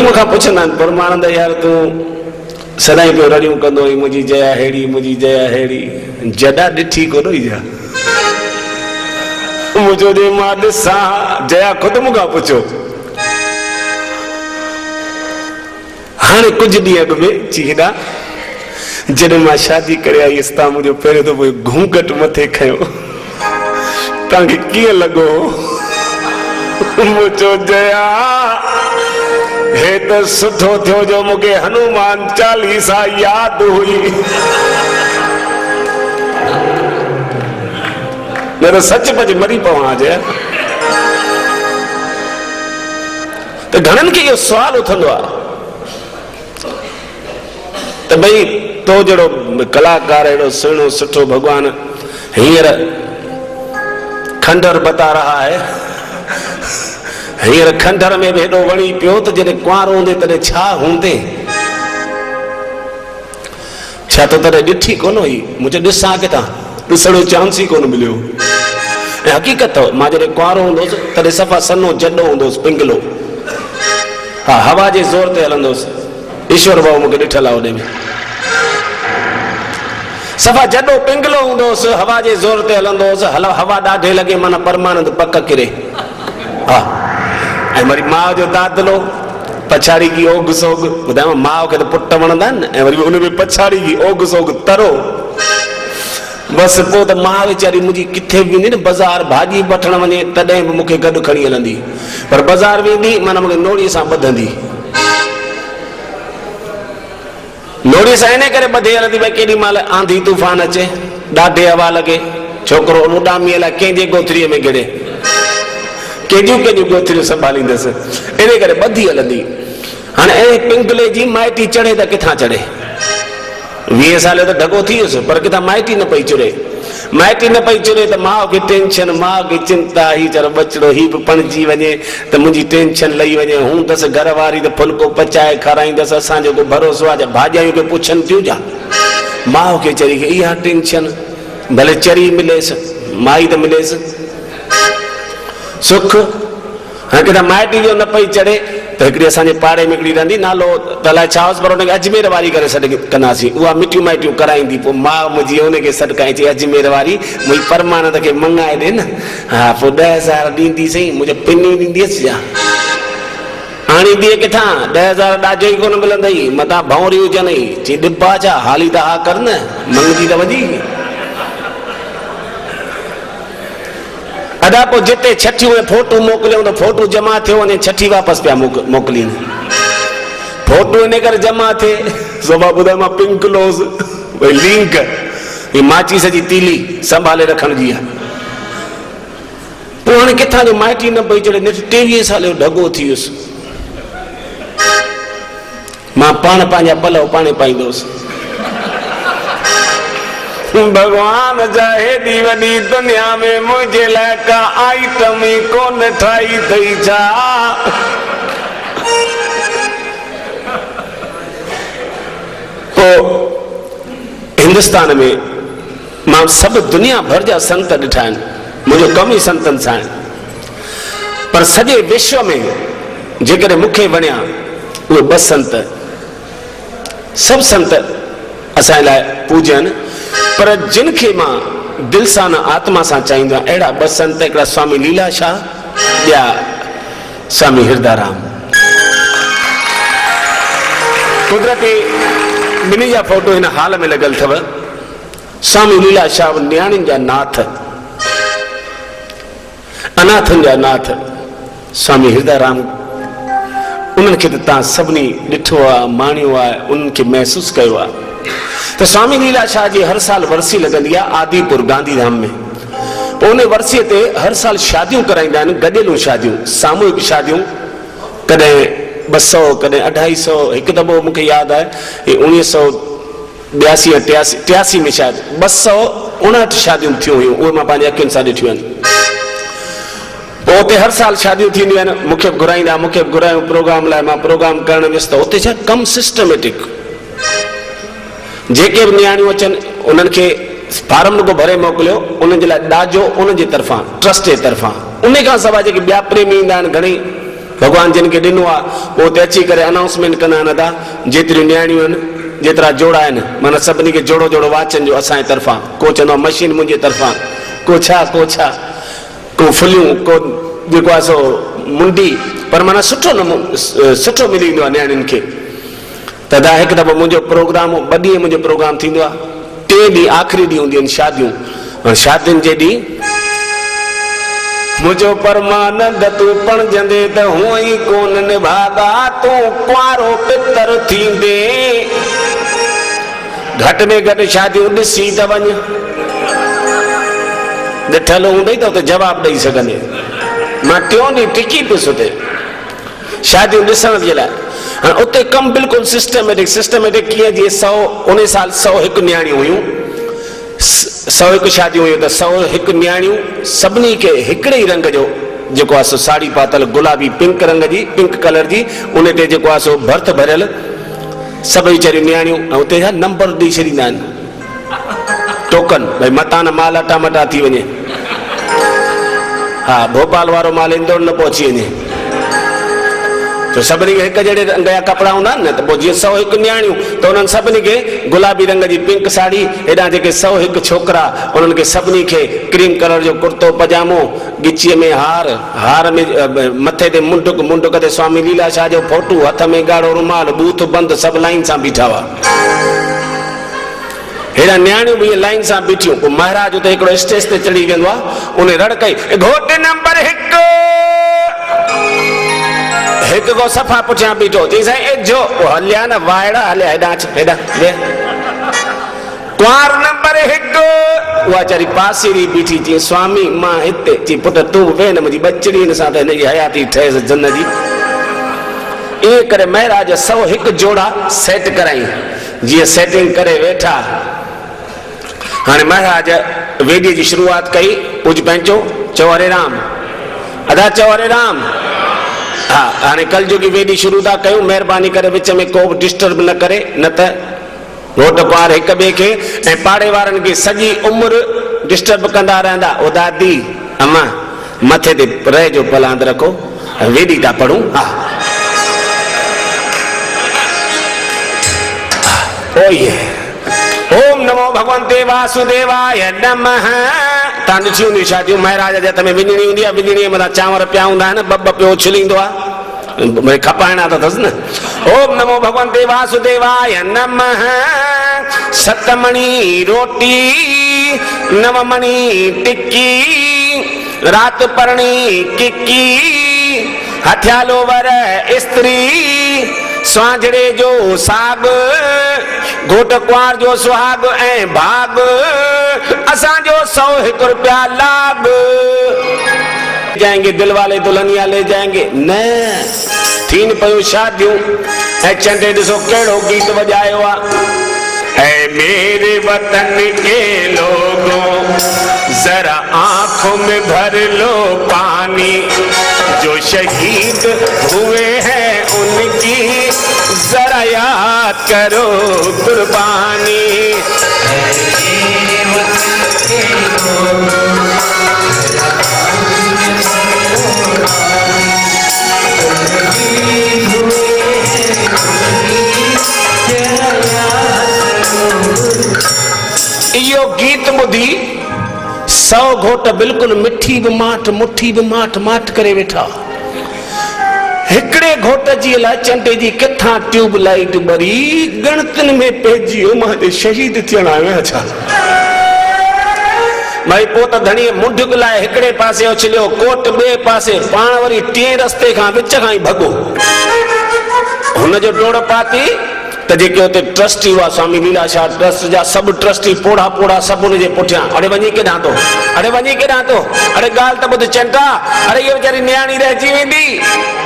घणेई मूंखां पुछंदा आहिनि परमानंद यार तूं सदाईं पियो रड़ियूं कंदो हुई मुंहिंजी जया अहिड़ी मुंहिंजी जया अहिड़ी जॾा ॾिठी कोन हुई जा मुंहिंजो जे मां ॾिसां जया ख़ुदि मूंखां पुछो हाणे कुझु ॾींहं अॻु में चई हेॾा जॾहिं मां शादी करे आई हुअसि तव्हां मुंहिंजो पहिरियों दफ़ो घूंघट मथे खयो तव्हांखे कीअं लॻो मुंहिंजो जया हे त सुठो थियो जो मूंखे हनुमान चालीसा यादि हुई न त सच पच मरी पवां जया त घणनि खे इहो सुवाल उथंदो आहे त भई तो जहिड़ो कलाकार अहिड़ो सुहिणो सुठो भॻवान हींअर खंडर बता रहा है हींअर खंडर में बि हेॾो वणी पियो त जॾहिं कुंवारो हूंदे तॾहिं छा हूंदे छा तो तॾहिं ॾिठी कोन हुई मुंहिंजो ॾिसां किथां ॾिसण जो चांस ई कोन मिलियो ऐं हक़ीक़त अथव मां जॾहिं कुंवारो हूंदुसि तॾहिं सफ़ा सन्नो जॾो हूंदुसि पिंगलो हा हवा जे ज़ोर ते हलंदुसि ईश्वर भाऊ मूंखे ॾिठल आहे होॾे में सफ़ा जॾो पिंगलो हूंदुसि हवा जे ज़ोर ते हलंदुसि हवा ॾाढे लॻे माना परमानंद पक किरे हा ऐं वरी माउ जो दादलो पछाड़ी की ओग सोग ॿुधायो माउ खे त पुट वणंदा आहिनि ऐं वरी उन में पछाड़ी की ओग सोग तरो बसि पोइ त माउ वीचारी मुंहिंजी किथे बि वेंदी न बाज़ारि भाॼी वठणु वञे तॾहिं बि मूंखे गॾु खणी हलंदी पर बाज़ारि वेंदी माना मूंखे नोड़ीअ सां ॿधंदी नोड़ीअ सां इन करे ॿधे हलंदी भई केॾी महिल आंधी तूफ़ान अचे ॾाढे हवा लॻे छोकिरो उॾामीअ लाइ कंहिंजे गोथरीअ में गिरे केॾियूं केॾियूं गोथरियूं संभालींदसि इन करे ॿधी हलंदी हाणे अहिड़े पिंगले जी माइटी चढ़े त किथां चढ़े 20 साल त ढगो थी वियुसि पर किथां माइटी न पई चुरे माइटी न पई चुरे त माउ खे टेंशन माउ खे चिंता ही चलो बचिड़ो ही बि पणिजी वञे त मुंहिंजी टेंशन लही वञे हूंदसि घर वारी त फुल्को पचाए खाराईंदसि असांजो को भरोसो आहे भाॼायूं खे पुछनि थियूं जा माउ खे चरी खे इहा टेंशन भले चरी मिलेसि माई त मिलेसि सुख हाणे किथां माइटी जो न पई चढ़े त हिकिड़ी असांजे पाड़े में हिकिड़ी रहंदी नालो त अलाए छा हुअसि पर हुनखे अजमेर वारी करे सॾ कंदासीं उहा मिटियूं माइटियूं कराईंदी पोइ माउ मुंहिंजी हुनखे सॾु कई चई अजमेर वारी मुंहिंजी परमानंद खे मंगाए ॾे न हा पोइ 10,000 ॾींदी सही मुंहिंजो पिनी ॾींदीअसि छा आणींदी किथां 10,000 ॾाजो ई कोन मिलंदई मथां भौरी हुजनि चई ॾिबा छा हाली त हा कर न मंगदी त वञी अदा पोइ जिते छठियूं ऐं फोटू मोकिलियूं त फोटू जमा थियो वञे छठी वापसि पिया मोकिलीनि फोटू इन करे जमा थिए सोभा ॿुधाए मां पिंक लोस भई लिंक ही माचीस जी तीली संभाले रखण जी आहे पोइ हाणे किथां जो माइटी न पई चढ़े 23 साल जो ढगो थी वियुसि मां पाण पंहिंजा पलव पाणे पाईंदुसि भगवान जा हेॾी वॾी दुनिया में मुंहिंजे लाइ का आइटम ई कोन ठाही अथई छा पोइ हिंदुस्तान में मां सभु दुनिया भर जा संत ॾिठा आहिनि मुंहिंजो कमु ई संतनि सां आहे पर सॼे विश्व में जेकॾहिं मूंखे वणिया उहे 2 संत सभु संत असांजे लाइ पूजन पर जिन खे मां दिलि सां न आत्मा सां चाहींदो आहियां अहिड़ा 2 संत हिकिड़ा स्वामी लीलाशाह ॿिया स्वामी हिरदाराम कुदरती ॿिन्ही जा फोटो हिन हाल में लॻल अथव स्वामी लीलाशाह नियाणियुनि जा नाथ अनाथनि जा नाथ स्वामी हिरदाराम उन्हनि खे त तव्हां सभिनी ॾिठो आहे माणियो आहे उन्हनि खे महसूसु कयो आहे तो स्वामी लीलाशाह जी हर साल वर्सी लगंदी आहे आदिपुर गांधीधाम में उन वर्सीअ ते हर साल शादियूं कराईंदा आहिनि गॾियलूं शादियूं सामूहिक शादियूं कॾहिं 200 कॾहिं 250 हिकु दफ़ो मूंखे यादि आहे 1982-83 में शायदि 259 शादियूं थियूं हुयूं उहे मां पंहिंजे अखियुनि सां ॾिठियूं आहिनि पोइ उते हर साल शादियूं थींदियूं आहिनि मूंखे बि घुराईंदा मूंखे बि घुरायूं प्रोग्राम लाइ मां प्रोग्राम करणु वियुसि त उते छा कमु सिस्टमेटिक जेके बि नियाणियूं अचनि उन्हनि खे फारम को भरे मोकिलियो उन्हनि जे लाइ ॾाजो उन्हनि जे तरफ़ां ट्रस्ट जे तरफ़ां उन खां सवाइ जेके ॿिया प्रेमी ईंदा आहिनि घणेई भगवान जिन खे ॾिनो आहे पोइ हुते अची करे अनाउंसमेंट कंदा आहिनि अदा जेतिरियूं नियाणियूं आहिनि जेतिरा जोड़ा आहिनि माना सभिनी खे जोड़ो जोड़ो वाचनि जो असांजे तरफ़ां को चवंदो आहे मशीन मुंहिंजे तरफ़ां को छा को फुलियूं को जेको आहे सो मुंडी पर माना सुठो मिली वेंदो आहे नियाणियुनि खे त दा हिकु दफ़ो मुंहिंजो प्रोग्राम 2 ॾींहं मुंहिंजो प्रोग्राम थींदो आहे 3 ॾींहं आख़िरी ॾींहं हूंदियूं आहिनि शादियूं शादियुनि जे ॾींहुं मुझो परमानंद तू पणजंदे त हूअं ई कोन निभागा तू कुआरो पितर थींदे घटि में घटि शादियूं ॾिसी त वञ ॾिठल हूंदई त उते जवाबु ॾेई सघंदे मां 3 ॾींहं टिकी पियुसि उते शादियूं ॾिसण जे लाइ हाणे उते कमु बिल्कुलु सिस्टमेटिक कीअं जीअं 100 उन साल 101 नियाणियूं हुयूं 101 शादियूं हुयूं त 101 नियाणियूं सभिनी खे हिकिड़े ई रंग जो जेको आहे सो साड़ी पातल गुलाबी पिंक रंग जी पिंक कलर जी उन ते जेको आहे सो भर्थ भरियल सभु वीचारियूं नियाणियूं ऐं उते छा नंबर ॾेई छॾींदा आहिनि टोकन भई मता न माल अटा थी वञे हा भोपाल वारो माल इंदौर न पहुची वञे तो सभिनी खे हिकु जहिड़े रंग जा कपिड़ा हूंदा आहिनि न त पोइ जीअं 101 नियाणियूं त उन्हनि सभिनी खे गुलाबी रंग जी पिंक साड़ी हेॾां जेके 101 छोकिरा उन्हनि खे सभिनी खे क्रीम कलर जो कुर्तो पजामो गिचीअ में हार में मथे ते मुंडुक ते स्वामी लीलाशाह जो फोटू हथ में ॻाढ़ो रुमाल बूथ बंदि सभु लाइन सां बीठा हुआ हेॾा नियाणियूं बि लाइन सां बीठियूं पोइ महाराज उते हिकिड़ो स्टेज ते चढ़ी वेंदो आहे उन रड़ कई घोट नंबर 1 हिकु को सफ़ा पुठियां बीठो चई साईं जो हलिया न वायड़ा हलिया हेॾा कुआर नंबर 1 उहा चारी पासेरी बीठी चई स्वामी मां हिते चई पुट तूं वेह न मुंहिंजी बचड़ी सां त हिनजी हयाती ठहेसि जन जी ईअं करे महाराज 101 जोड़ा सेट कराई जीअं सेटिंग करे वेठा हाणे महाराज वेॾीअ जी शुरूआत कई पूज पंहिंजो चओ हरे राम अदा चओ हरे राम हा हाणे कल जो की वेॾी शुरू था कयूं महिरबानी करे विच में को बि डिस्टर्ब न करे न त घोट कुआर हिक ॿिए खे ऐं पाड़े वारनि खे सॼी उमिरि डिस्टर्ब कंदा रहंदा ओ दादी अम्मा मथे ते रहिजो पलांद रखो वेॾी था पढ़ूं हा ओम नमो भगवंते वासुदेवाय नमः तव्हां ॾिठी हूंदी शादियूं महाराज जे हथ में विञणी हूंदी आहे विञणीअ मथां चांवर पिया हूंदा आहिनि ॿ पियो छिलींदो आहे खपाइणा त अथसि न ओम नमो भगवंते वासुदेवाय नमः सतमणी रोटी नवमणी टिक्की रात परणी किक्की हथियालो वर स्त्री स्वांजड़े जो साग घोट कुआर जो सुहाग ऐं भाग असांजो 101 रुपया लाग जाएंगे दिल वाले दुल्हनिया ले जाएंगे न थीन पयूं शादियूं ऐं चंडे ॾिसो कहिड़ो गीत वॼायो आहे ऐ मेरे वतन के लोगों जरा आंखों में भर लो पानी जो शहीद हुए हैं उनकी जरा याद करो कुर्बानी इहो गीत ॿुधी 100 घोट बिल्कुलु मिठी बि माठ मुठी बि माठ करे वेठा हिकिड़े घोट जी लाइ चंडे जी किथां ट्यूब लाइट ॿरी गणतिन में पइजी वियो मां शहीद थियण आयो छा भाई पोइ त धणी मुंडुक लाइ हिकिड़े पासे उछलियो कोट ॿिए पासे पाण वरी 3 रस्ते खां विच खां ई भॻो हुनजो डोड़ पाती त जेके हुते ट्रस्टी हुआ स्वामी लीलाशाह ट्रस्ट जा सभु ट्रस्टी पोड़ा सभु हुनजे पुठियां अरे वञी केॾां तो अरे ॻाल्हि त ॿुध चंटा अरे इहा वीचारी नियाणी रहिजी वेंदी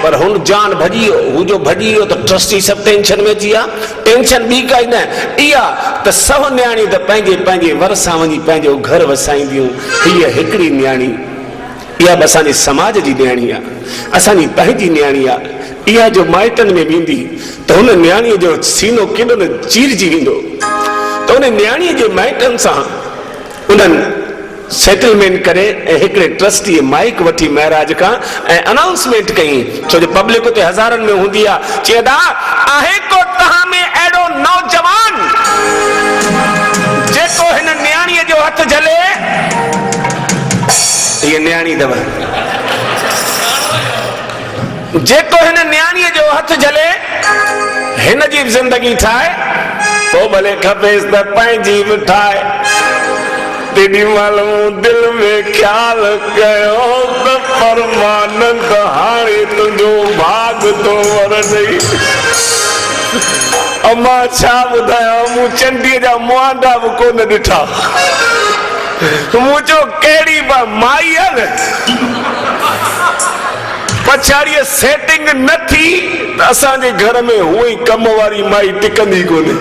पर हुन जान भॼी वियो हू जो भॼी वियो त ट्रस्टी सभु टेंशन में अची विया टेंशन ॿी काई न इहा त सभु नियाणियूं त पंहिंजे वर सां वञी पंहिंजो घर वसाईंदियूं हीअ हिकिड़ी नियाणी इहा बि असांजे समाज जी नियाणी आहे असांजी पंहिंजी नियाणी आहे इहा जो माइटनि में वेंदी त हुन नियाणीअ जो सीनो केॾो न चीरजी वेंदो त हुन नियाणीअ जे माइटनि सां उन्हनि सेटलमेंट करे एकड़े ट्रस्टी माइक वठी महाराज का अनाउंसमेंट कई छो जो पब्लिक उते हजारन में हुंदी आ चेदा आहे को तहां में एडो नौजवान जेको हिन न्याणी जो हथ झले ये न्याणी दवा जेको हिन न्याणी जो हथ झले हिन जी जिंदगी ठाए तो भले खपेस त पंहिंजी बि ठाए तेरी मालूम दिल में ख्याल कयो त परमानंद हाणे तुझो भाग तो वर नहीं अम्मा छा बुधाया मु चंडीअ जा मुआंडा भी कोन ॾिठा मुझो केड़ी बा माई है पछाड़ी सेटिंग न थी असांजे घर में हुई कम वारी माई टिकंदी कोने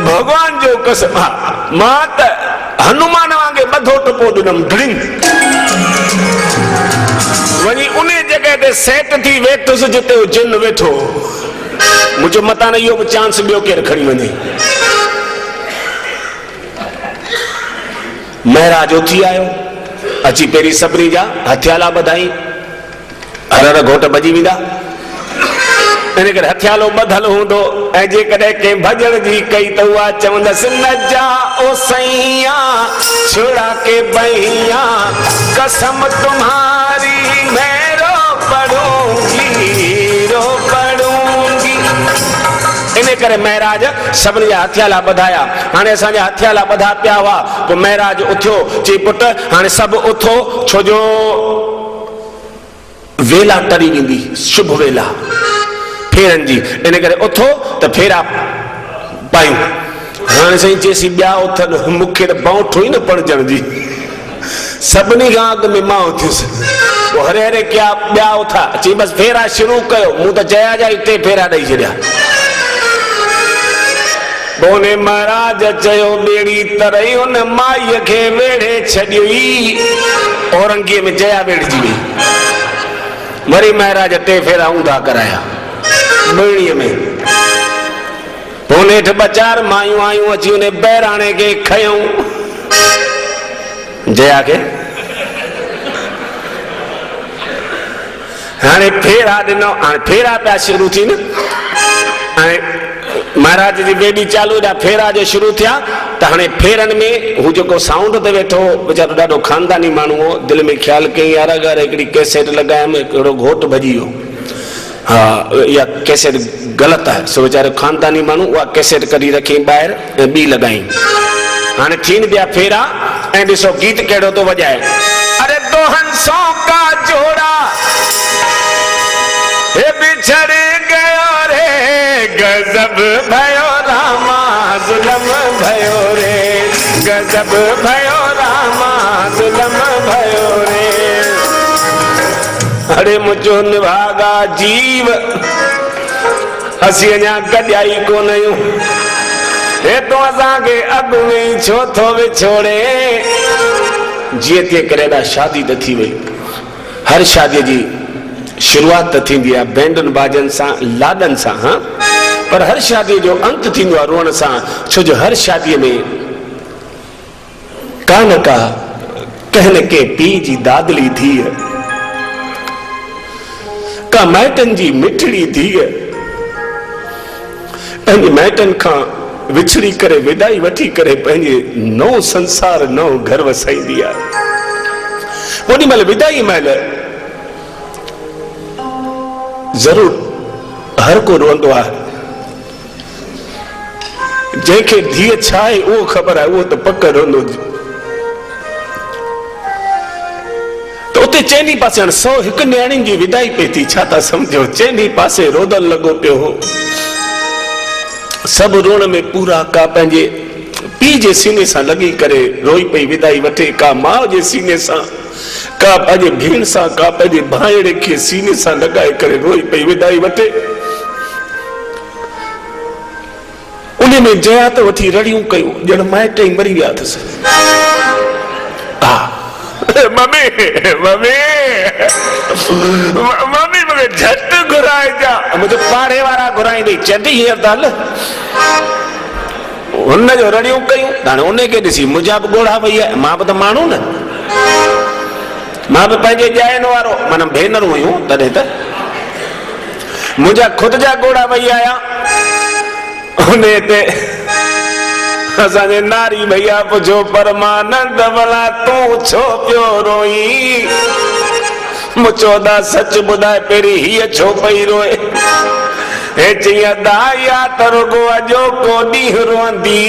भगवान जो कसम मां त हनुमान वांगे बधो टपो ॾिनम ड्रिंक वही उन जगह ते सेट थी वेठुसि जिते जिन वेठो मुझे मता न इहो चांस ॿियो केर खणी वञे महाराज उथी आयो अची पहिरीं सभिनी जा हथियाला ॿधाई हर घोट भॼी वेंदा इन करे हथियालो ॿधल हूंदो ऐं जेकॾहिं कंहिं भॼण जी कई त उहा चवंदसि न जा ओ सैया छुड़ा के बहिया कसम तुम्हारी मैं रो पड़ूंगी इन करे महाराज सभिनी जा हथियाला ॿधाया हाणे असांजा हथियाला ॿधा पिया हुआ पोइ महाराज उथियो चई पुट हाणे सभु उथो छो जो वेला टरी वेंदी शुभ वेला फेरन जी इन करे उथो त फेरा पायूं हाणे साईं चएसि ॿिया उथनि मूंखे त बांठ हुई न पणजण जी सभिनी खां अॻु में मां उथियुसि पोइ हरे हरे कया ॿिया उथा चई बसि फेरा शुरू कयो मूं त जया जा टे फेरा ॾेई छॾिया बोने महाराज चयो बेड़ी तरई उन माईअ खे वेड़े छॾियई औरंगीअ में जया वेड़जी वई वरी महाराज टे फेरा ऊंधा कराया बेड़ीअ में पोइ हेठि ॿ चार मायूं आयूं अची उन बहिराणे खे खयूं जया खे हाणे फेरा ॾिनो हाणे फेरा पिया शुरू थी न ऐं महाराज जी बेड़ी चालू ॾा फेरा जो शुरू थिया त हाणे फेरनि में हू जेको साउंड ते वेठो वीचारो ॾाढो खानदानी माण्हू हो दिलि में ख़्यालु कई यार अगरि हिकिड़ी कैसेट लॻायमि हिकिड़ो घोट भॼी वियो हा इहा कैसेट ग़लति आहे सो वीचारो खानदानी माण्हू उहा कैसेट कढी रखी ॿाहिरि ऐं ॿी लॻाई हाणे थीनि पिया फेरा ऐं ॾिसो गीत कहिड़ो थो वॼाए अरे दो हंसों का जोड़ा हे बिछड़ गयो रे गजब भयो रामा जुलम भयो रे गजब भयो रामा जुलम भयो रे अरे मुझो निभागा जीव असी अञा गॾियाई कोन आहियूं हे तो असांखे अॻु में छो थो विछोड़े जीअं तीअं करे ॾा शादी त थी वई हर शादीअ जी शुरुआत थींदी आहे बैंडन बाजन सां लाॾनि सां हा पर हर शादी जो अंत थींदो आहे रोअण सां छो जो हर शादीअ में का न का कंहिं न कंहिं पीउ जी दादली धीअ का माइटनि जी मिठड़ी धीअ पंहिंजे माइटनि खां विछड़ी करे विदाई वठी करे पंहिंजे नओ संसार नओ घर वसाईंदी आहे ओॾी महिल विदाई महिल जरूर हर को रोंदो आहे जंहिंखे धीअ छा आहे उहो ख़बर आहे उहो त पक रोंदो त उते चइनी पासे हाणे 101 न्याणियुनि जी विदाई पई थी छा था सम्झो चइनी पासे रोदन लॻो पियो हो सभु रोण में पूरा का पंहिंजे पीउ जे सीने सां लॻी करे रोई पई विदाई वठे का माउ जे सीने सां का पंहिंजे भेण सां का पंहिंजे भाइड़े खे सीने सां लॻाए करे रोई पई विदाई वठे उन में जया त वठी रड़ियूं कयूं ॼण माइट ई मरी विया अथसि हा मम्मी मम्मी मम्मी मूंखे झटि घुराइजा मुंहिंजो पाड़े वारा घुराईंदी चंदी हींअर त हल उन जो रड़ियूं कयूं हाणे उन खे ॾिसी मुंहिंजा बि ॻोढ़ा वई आहे मां बि त माण्हू न मां बि पंहिंजे ॼाइण वारो माना भेनरूं हुयूं तॾहिं त मुंहिंजा ख़ुदि जा ॻोढ़ा वई आया उन ते असांजे नारी भैया पुछो परमानंद भला तूं छो पियो रोई मूं चौदा सच ॿुधाए पहिरीं हीअ छो पई रोए हे चई दाया त रुगो अॼो को ॾींहुं रोंदी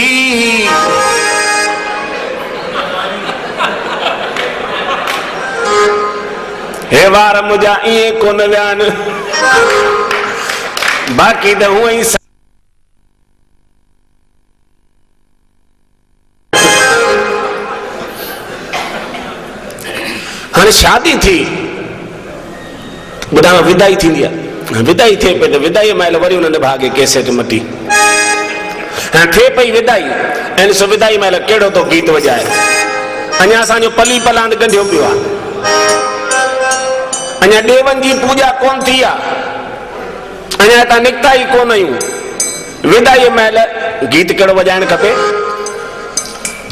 हे वार मुंहिंजा ईअं कोन विया आहिनि बाक़ी त हूअं ई हाणे शादी थी ॿुधायो विदाई थींदी आहे विदाई थिए पई त विदाई महिल वरी उन्हनि भागे कैसेट मटी हाणे थिए पई विदाई ऐं ॾिसो विदाई महिल कहिड़ो तो गीत वॼाए अञा असांजो पली पलांद गंढियो पियो आहे अञा देवन जी पूजा कोन थी आहे अञा हितां निकिता ई कोन आहियूं विदाई महिल गीत कहिड़ो वॼाइणु खपे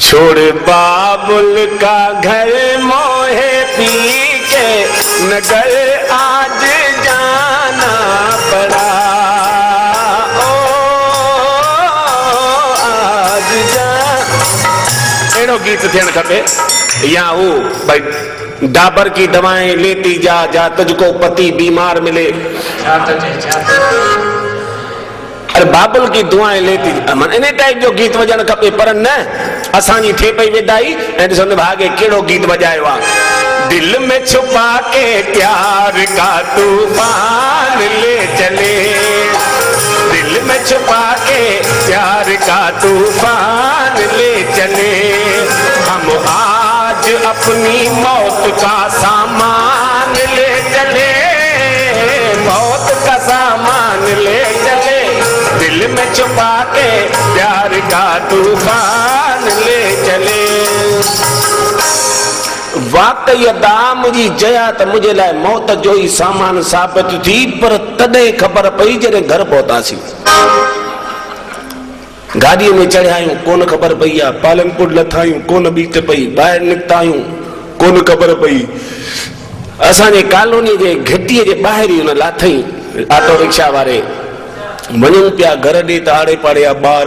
छोड़ बाबुल का घर मोहे पी के नगर आज जाना पड़ा ओ आज जा अहिड़ो गीत थियणु खपे या हू भाई डाबर की दवाएं लेती जा तुझको पति बीमार मिले अरे बाबुल की दुआएं लेती इन टाइप जो गीत वॼणु खपे पर न असांजी थिए पई विदाई ऐं ॾिसो भागे कहिड़ो गीत वॼायो आहे दिल में छुपा के प्यार का तूफान ले चले दिल में छुपा के प्यार का तूफान ले चले हम आज अपनी मौत का सामान ले चले मौत का सामान ले चले दिल में छुपा के प्यार का तूफान ले चले वाकई दा मुंहिंजी जया त मुंहिंजे लाइ मौत जो ई सामान साबित थी पर तॾहिं ख़बर पई जॾहिं घर पहुतासीं गाॾीअ में चढ़िया आहियूं कोन ख़बर पई आहे पालनपुर लथा आहियूं कोन बीत पई ॿाहिरि निकिता आहियूं कोन ख़बर पई असांजे कॉलोनी जे घिटीअ जे ॿाहिरि ई हुन लाथई ऑटो रिक्शा वारे वञूं पिया घर ॾे त आड़े पाड़े जा ॿार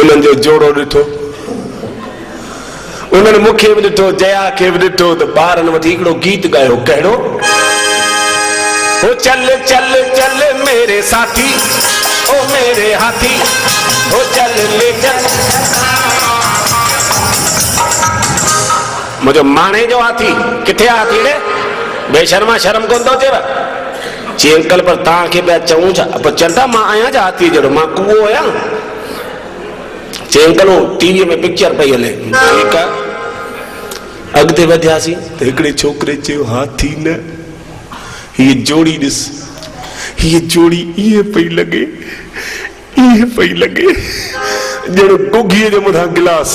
उन्हनि जो जोड़ो ॾिठो उन्हनि मूंखे बि ॾिठो जया खे बि ॾिठो त ॿारनि वठी हिकिड़ो गीत ॻायो कहिड़ो हो चल चल चल मेरे साथी ओ मेरे हाथी हो चल ले चल मुंहिंजो माणे जो हाथी किथे आहे हाथी ॾे बेशर्मा शर्म कोन थो अचेव चई अंकल पर तव्हांखे पिया चऊं छा पर चवंदा मां आहियां छा हाथी जहिड़ो मां कुओ आहियां चई अंकल हो टीवीअ में पिक्चर पई हले ठीकु आहे अॻिते वधियासीं त हिकिड़े छोकिरे चयो हाथी न हीअ जोड़ी ॾिस हीअ जोड़ी ईअं पई लॻे ॼण गोगीअ जे मथां गिलास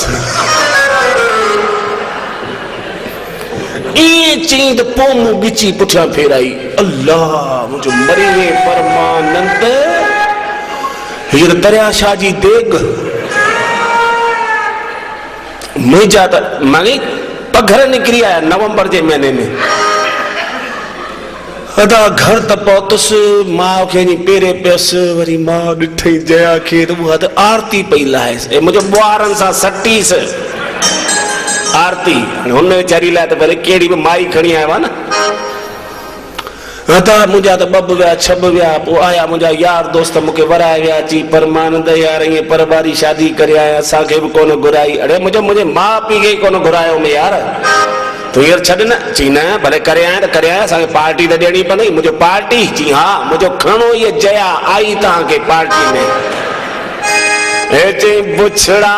ईअं चई त पोइ मूं ॻिची पुठियां फेराई अल्लाह मुंहिंजो मरी वे परमानंद हीअ दरिया शाह जी देग मुंहिंजा त मानी पघर निकिरी आया नवंबर जे महीने में अदा घर त पहुतुसि माउ खे पेरे पियसि वरी माउ ॾिठई जया खे त उहा त आरती पई लाहेसि मुंहिंजो ॿारनि सां सटीसि आरती हुन वीचारी लाइ त भले कहिड़ी बि माई खणी आयो आहे न अदा मुंहिंजा त ॿ विया 6 विया पोइ आया मुंहिंजा यार दोस्त मूंखे वराए विया अची परमानंद यार ईअं परबारी शादी करे आया असांखे बि कोन घुराई अड़े मुंहिंजे माउ पीउ खे कोन घुरायो में यार तूं हींअर छॾ न चई न भले करे आया त करे आया असांखे पार्टी त ॾियणी पवंदी मुंहिंजो पार्टी चई हा मुंहिंजो खणो इहा जया आई तव्हांखे पार्टी में हे चई बुछड़ा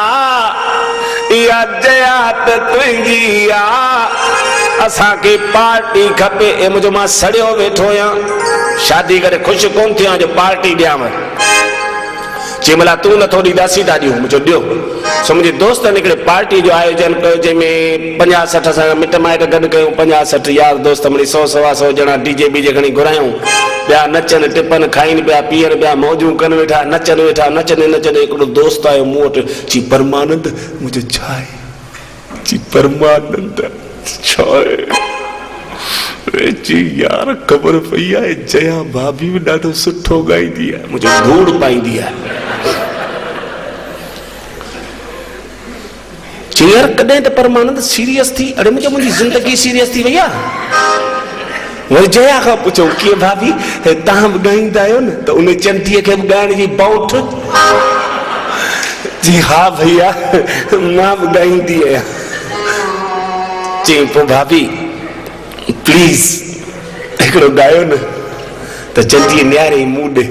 इहा जया त तुंहिंजी आहे असांखे पार्टी खपे ऐं मुंहिंजो मां सड़ियो वेठो आहियां शादी करे ख़ुशि कोन थियां जो पार्टी ॾियांव चई मला तूं नथो ॾींदासीं था ॾियूं मुंहिंजो ॾियो सो मुंहिंजे दोस्तनि हिकिड़े पार्टी जो आयोजन कयो जंहिंमें 50-60 असां मिट माइट गॾु कयूं 50-60 यार दोस्त मिली 100-125 ॼणा डीजे बीजे खणी घुरायूं ॿिया नचनि टिपनि खाइनि पिया पीअनि पिया मौजूं कनि वेठा नचनि वेठा नचंदे नचंदे हिकिड़ो दोस्त आयो मूं वटि चई परमानंद मुंहिंजो छा आहे चई परमानंद छा आहे जी यार ख़बर पई आहे जया भाभी बि ॾाढो सुठो ॻाईंदी आहे मुंहिंजो धूड़ पाईंदी आहे यार कॾहिं त परमानंद सीरियस थी अरे मुंहिंजी ज़िंदगी सीरियस थी वई आहे वरी जया खां पुछूं कीअं भाभी तव्हां बि ॻाईंदा आहियो न त उन चंटीअ खे बि ॻाइण जी बौठ जी हा भैया मां बि ॻाईंदी आहियां चई पोइ भाभी प्लीज हिकिड़ो ॻायो न त चंटीअ नियारे मूं ॾे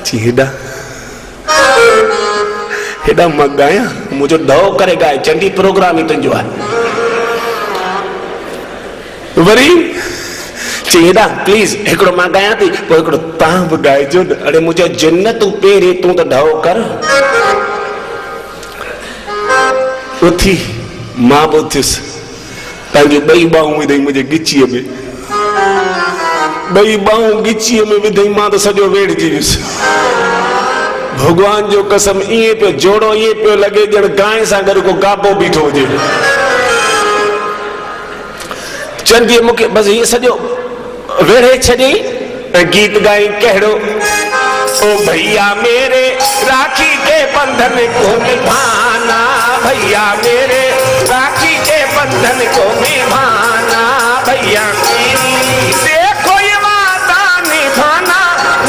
चई हेॾा मां ॻायां मुंहिंजो ढव करे ॻाए चंडी प्रोग्राम ई तुंहिंजो आहे वरी चई हेॾा प्लीज हिकिड़ो मां ॻायां थी पोइ हिकिड़ो तव्हां बि ॻाइजो न अड़े मुंहिंजो जिन तूं पहिरीं तूं त ढव कर उथी मां बि उथियुसि पंहिंजी ॿई ॿाहूं विधई मुंहिंजे गिचीअ में ॿई ॿाहूं गिचीअ में विधई मां त सॼो वेड़जी वियुसि भगवान जो कसम इए पियो जोड़ो इए पियो लगे जण गाय सां गॾु को गाबो बीठो हुजे चंदी मूंखे बस ये सॼो वेड़े छॾी ऐं गीत गाई कहिड़ो ओ भैया मेरे राखी के बंधन को निभाना भैया मेरे राखी के बंधन को निभाना भैया देखो ये वादा निभाना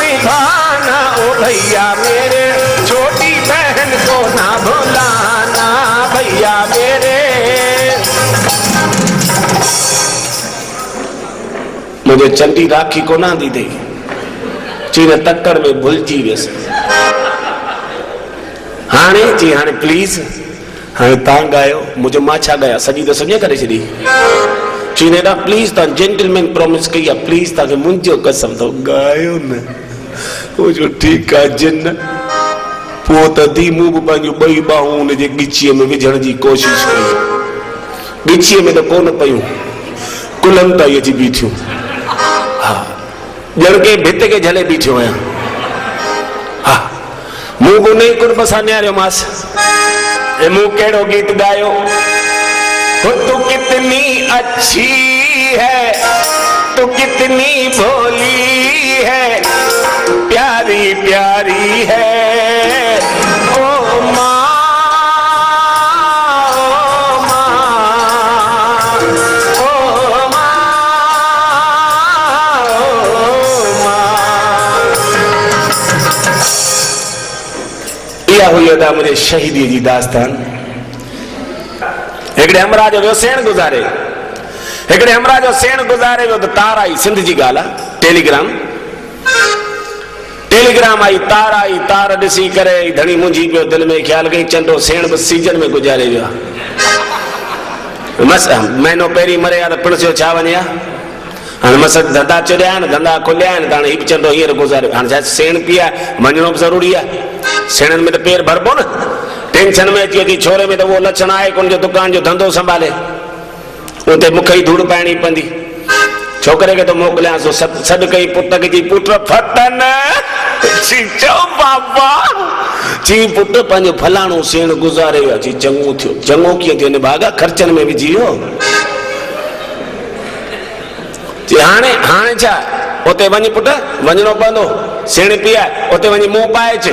निभाना ओ भैया मेरे छोटी बहन को ना भुलाना भैया मेरे मुझे चंडी राखी को ना दी थी चीन तकड़ में भुलजी वियसि हाणे जी हाणे प्लीज हाणे तव्हां ॻायो मुंहिंजो मां छा ॻाया सॼी त सुञे करे छॾी चीन हेॾा प्लीज तव्हां जेंटलमैन प्रॉमिस कई आहे प्लीज तव्हांखे मुंहिंजो कसम अथव ॻायो न मुंहिंजो ठीकु आहे जिन पोइ त दी मूं बि पंहिंजूं ॿई ॿाहूं हुनजे गिचीअ में विझण जी कोशिशि कई गिचीअ में त कोन पयूं कुलनि ताईं अची बीठियूं हा ॼण के भित खे झले बीठियो आहियां हा मूं बि उन ई कुर्ब सां निहारियोमांसि ऐं मूं कहिड़ो गीत ॻायो हो तू कितनी अच्छी है तू कितनी भोली है प्यारी प्यारी है ओ माँ हुई अदा मुझे शहीदी जी दास्तान हिकिड़े हमरा जो सेण गुज़ारे हिकिड़े हमरा जो सेण गुज़ारे वियो त तार आई सिंध जी ॻाल्हि आहे टेलीग्राम आई तार ॾिसी करे धणी मुंझी पियो दिलि में ख़्यालु कई चंडो सेण बि सीजन में गुज़ारे वियो आहे मस महीनो पहिरीं मरे आहे त पिणसियो छा वञे हाणे मस धंधा चुरिया आहिनि धंधा खुलिया आहिनि त हाणे हीउ चंडो हींअर गुज़ारियो हाणे छा सेण पी आहे वञणो बि ज़रूरी आहे सेणनि में त पेर भरबो न टेंशन में अची छोरे में त उहो लक्षण आहे कोन जो दुकान जो धंधो संभाले उते मूंखे ई धूड़ पाइणी पवंदी छोकिरे खे त मोकिलियांसि सॾु कई पुट खे चई पुट फटन चओ बाबा चई पुट पंहिंजो फलाणो सेण गुज़ारे वियो चई चङो थियो चङो कीअं थियो भागा ख़र्चनि में विझी वियो चई हाणे छा उते वञी पुट वञणो पवंदो सेण पी आहे उते वञी मुंहुं पाए अच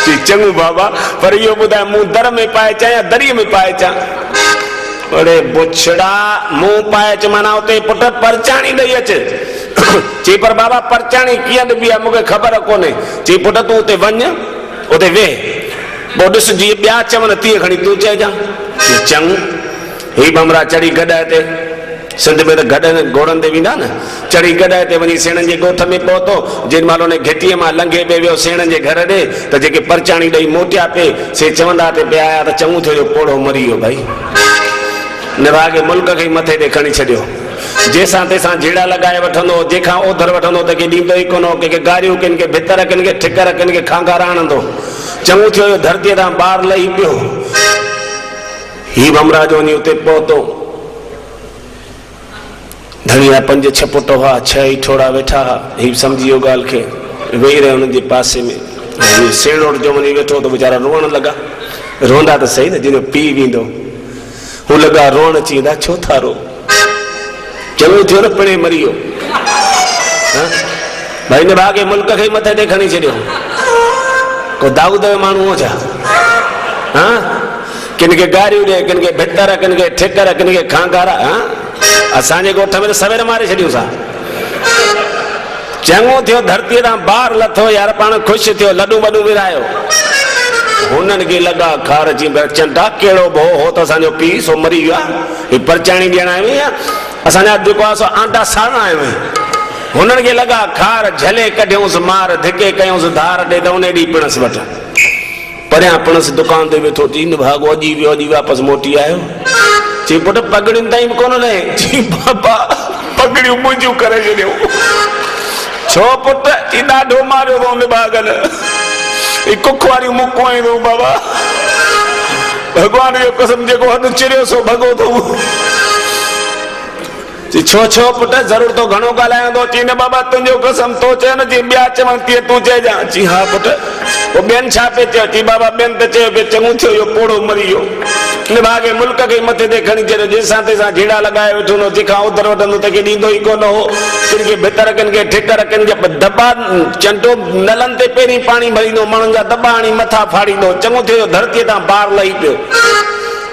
चई चङो बाबा पर इहो ॿुधाए मुंहुं दर में पाए अचां या दरीअ में पाए अचां अरे बुछड़ा मुंहुं पाए अच माना उते पुट परचाणी ॾेई अच चई पर बाबा परचाणी कीअं ॾिबी आहे मूंखे ख़बर कोन्हे चई पुट तूं उते वञ उते वेह पोइ ॾिस जीअं ॿिया चवनि तीअं खणी तूं चइजां चङो ही बमरा चढ़ी गॾ ते सिंध में त गॾनि घोड़नि ते वेंदा न चढ़ी गॾ ते वञी सेणनि जे ॻोठ में पहुतो जेॾी महिल उन घिटीअ मां लंघे पिए वियो सेणनि जे घर ॾे त जेके परचाणी ॾेई मोटिया पिए से चवंदा ते पिया आया त चङो थियो पोड़ो मरी वियो भाई निभागे मुल्क खे मथे ते खणी छॾियो जंहिंसां तंहिंसां झीड़ा लॻाए वठंदो जंहिंखां ओधर वठंदो त कंहिं ॾींदो ई कोन कंहिंखे गारियूं किन खे भितर किन खे ठिकर किन खे खांगार आणंदो चङो थियो धरतीअ तां ॿार लही पियो ही बमराज वञी उते पहुतो। धणिया 5-6 पुट हुआ, 6 ई ठोड़ा वेठा हा। ही समझी वियो ॻाल्हि खे, वेही रहे हुननि जे पासे में। सेणोट जो वञी वेठो त वीचारा रोअण लॻा। रोंदा त सही न, जिन पीउ वेंदो। हू लॻा रोअण, अची वेंदा छो था रो, चङो थियो न पिणे मरी वियो। भाई हिन भाउ खे मुल्क खे मथे ते खणी छॾियो। को दाऊद जो माण्हू हो छा? किन खे गारियूं ॾे, किन खे भितर, किन खे ठेकर, किन खे खांगारा। असांजे ॻोठ में त सवेर मारे छॾियूं सा। चङो थियो धरतीअ तां ॿार लथो, यार पाण ख़ुशि थियो, लॾूं वॾूं विरायो। हुननि खे लॻा खार जी चंडा, कहिड़ो भो हो त असांजो पीउ सो मरी वियो आहे, ही परचाणी ॾियण आयो आहियां, असांजा जेको आहे सो आंटा सारण आयो आहियां। हुननि खे लॻा खार झले कढियूंसि, मार धिके कयूंसि, धार ॾे त उन ॾींहुं पिणस वटि परियां पिणस दुकान ते वेठो। चई भाॻो अॼु वियो, अॼु वापसि मोटी आयो। चई पुट पगड़ियुनि ताईं बि कोन रहे। चई बाबा पगड़ियूं मुंहिंजियूं करे छॾियो। छो पुट? चई ॾाढो मारियो अथऊं निभागल, कुख वारियूं मुकूं आयूं बाबा, भॻवान जो कसम जेको हॾु चिरियो सो भॻो अथऊं। छो छो पुट ज़रूर तो घणो ॻाल्हायां थो। चई न बाबा तुंहिंजो कसम, तो चए न जी ॿिया चवनि तीअं तूं चइजां। चई हा पुट, पोइ ॿियनि छा पिए चयो? चई बाबा ॿियनि त चयो पिए चङो थियो इहो पोड़ो मरी वियो, निभागे मुल्क खे मथे ते खणी छॾियो। जंहिंसां तंहिंसां झेड़ा लॻाए वेठो न, जंहिंखां उधर वठंदो तंहिंखे ॾींदो ई कोन हो। किन खे भितर, किन खे ठेकर, किन खे दॿा चंडो नलनि ते पहिरीं पाणी भरींदो, माण्हुनि जा दॿा हणी मथां फाड़ींदो। चङो थियो धरतीअ तां ॿार लही पियो।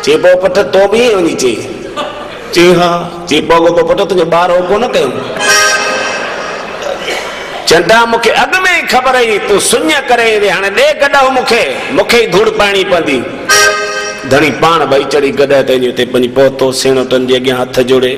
चई पोइ पुट तो बि ईअं वञी चई? चई हा। चई पोइ पुट तुंहिंजो ॿार हो कोन कयो? चंडा मूंखे अॻु में ई ख़बर हुई तूं सुञ करे ईंदे, हाणे ॾे गॾु मूंखे, मूंखे ई धूड़ पाइणी पवंदी। धणी पाण भई चढ़ी गॾ ते उते पंहिंजी पहुतो, सेणोटनि जे अॻियां हथ जोड़े,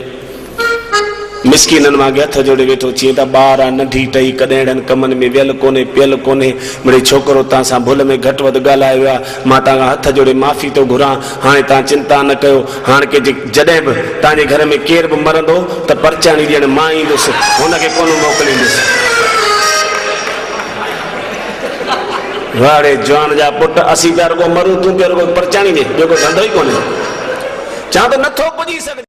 मिसकिननि मांगे हथ जोड़े वेठो। चई त ॿार आहे नंढी टही, कॾहिं अहिड़नि कमनि में वियल कोन्हे, पियल कोन्हे, मिड़ई छोकिरो तव्हां सां भुल में घटि वधि ॻाल्हायो आहे, मां तव्हां हथ जोड़े माफ़ी थो घुरां। हाणे तव्हां चिंता न कयो, हाणे के जॾहिं बि तव्हांजे घर में केरु बि मरंदो त परचाणी ॾियण मां ईंदुसि, हुनखे कोन मोकिलींदुसि। वाड़े जवान जा पुट, असीं पिया रुगो मरूं, तूं पिया रुगो परचाणी ॾे, ॿियो को धंधो ई कोन्हे। चवां त नथो पुॼी सघे।